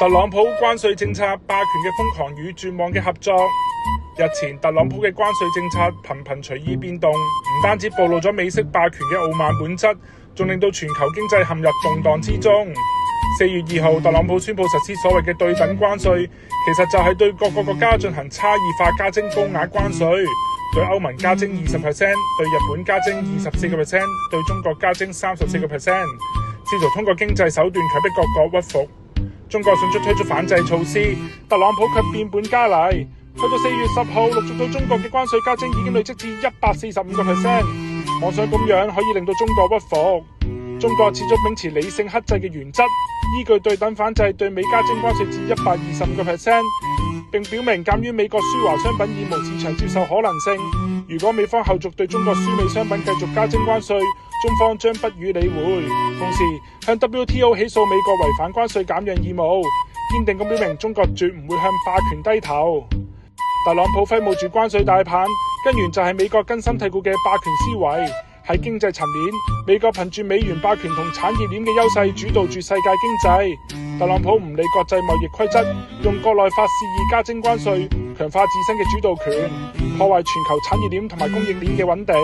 特朗普關稅政策，霸權嘅瘋狂與絕望嘅合作。日前，特朗普嘅關稅政策頻頻隨意變動，唔單止暴露咗美式霸權嘅傲慢本質，仲令到全球經濟陷入動盪之中。4月2號，特朗普宣布實施所謂嘅對等關稅，其實就係對各個國家進行差異化加徵高額關稅，對歐盟加徵20%，對日本加徵24%，對中國加徵34%，試圖通過經濟手段強迫各國屈服。中國迅速推出反制措施，特朗普卻變本加厲。去到4月10號，陸續對中國嘅關稅加徵已經累積至145%，妄想咁樣可以令到中國屈服。中國始終秉持理性克制嘅原則，依據對等反制對美加徵關稅至125%，並表明鑑於美國輸華商品已無市場接受可能性，如果美方後續對中國輸美商品繼續加徵關稅，中方將不予理會。同時向 WTO 起訴美國違反關稅減讓義務，堅定咁表明中國絕唔會向霸權低頭。特朗普揮舞住關稅大棒，根源就係美國根深蒂固嘅霸權思維。喺經濟層面，美國憑住美元霸權同產業鏈嘅優勢主導住世界經濟。特朗普唔理國際貿易規則，用國內法肆意加徵關稅，強化自身嘅主導權，破壞全球產業鏈同埋供應鏈嘅穩定。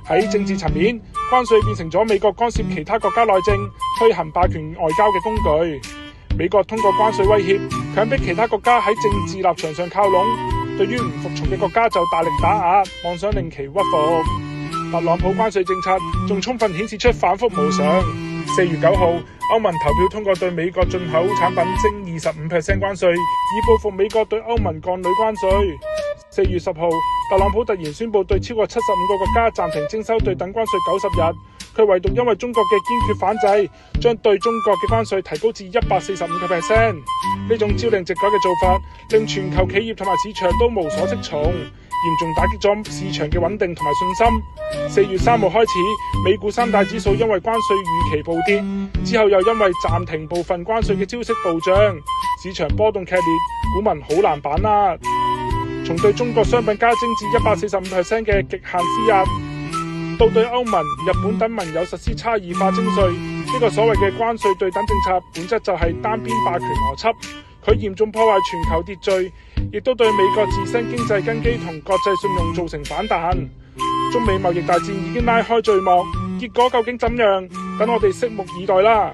喺政治層面，關稅變成咗美國干涉其他國家內政、推行霸權外交嘅工具。美國通過關稅威脅，強迫其他國家喺政治立場上靠攏，對於唔服從嘅國家就大力打壓，妄想令其屈服。特朗普關稅政策仲充分顯示出反覆無常。4月9號，歐盟投票通過對美國進口產品徵25% 關稅，以報復美國對歐盟鋼鋁關稅。4月10號，特朗普突然宣布對超過75個國家暫停徵收對等關稅90日，佢唯獨因為中國嘅堅決反制，將對中國嘅關稅提高至145%。呢種朝令夕改嘅做法，令全球企業同埋市場都無所適從，嚴重打擊咗市場嘅穩定同埋信心。4月3號開始，美股三大指數因為關稅預期暴跌，之後又因為暫停部分關稅嘅消息暴漲，市場波動劇烈，股民好難把握。從對中國商品加徵至145%嘅極限施壓，到對歐盟、日本等盟友實施差異化徵稅，呢個所謂嘅關稅對等政策，本質就係單邊霸權邏輯。佢嚴重破壞全球秩序，亦都對美國自身經濟根基同國際信用造成反彈。中美貿易大戰已經拉開序幕，結果究竟怎樣？等我哋拭目以待啦！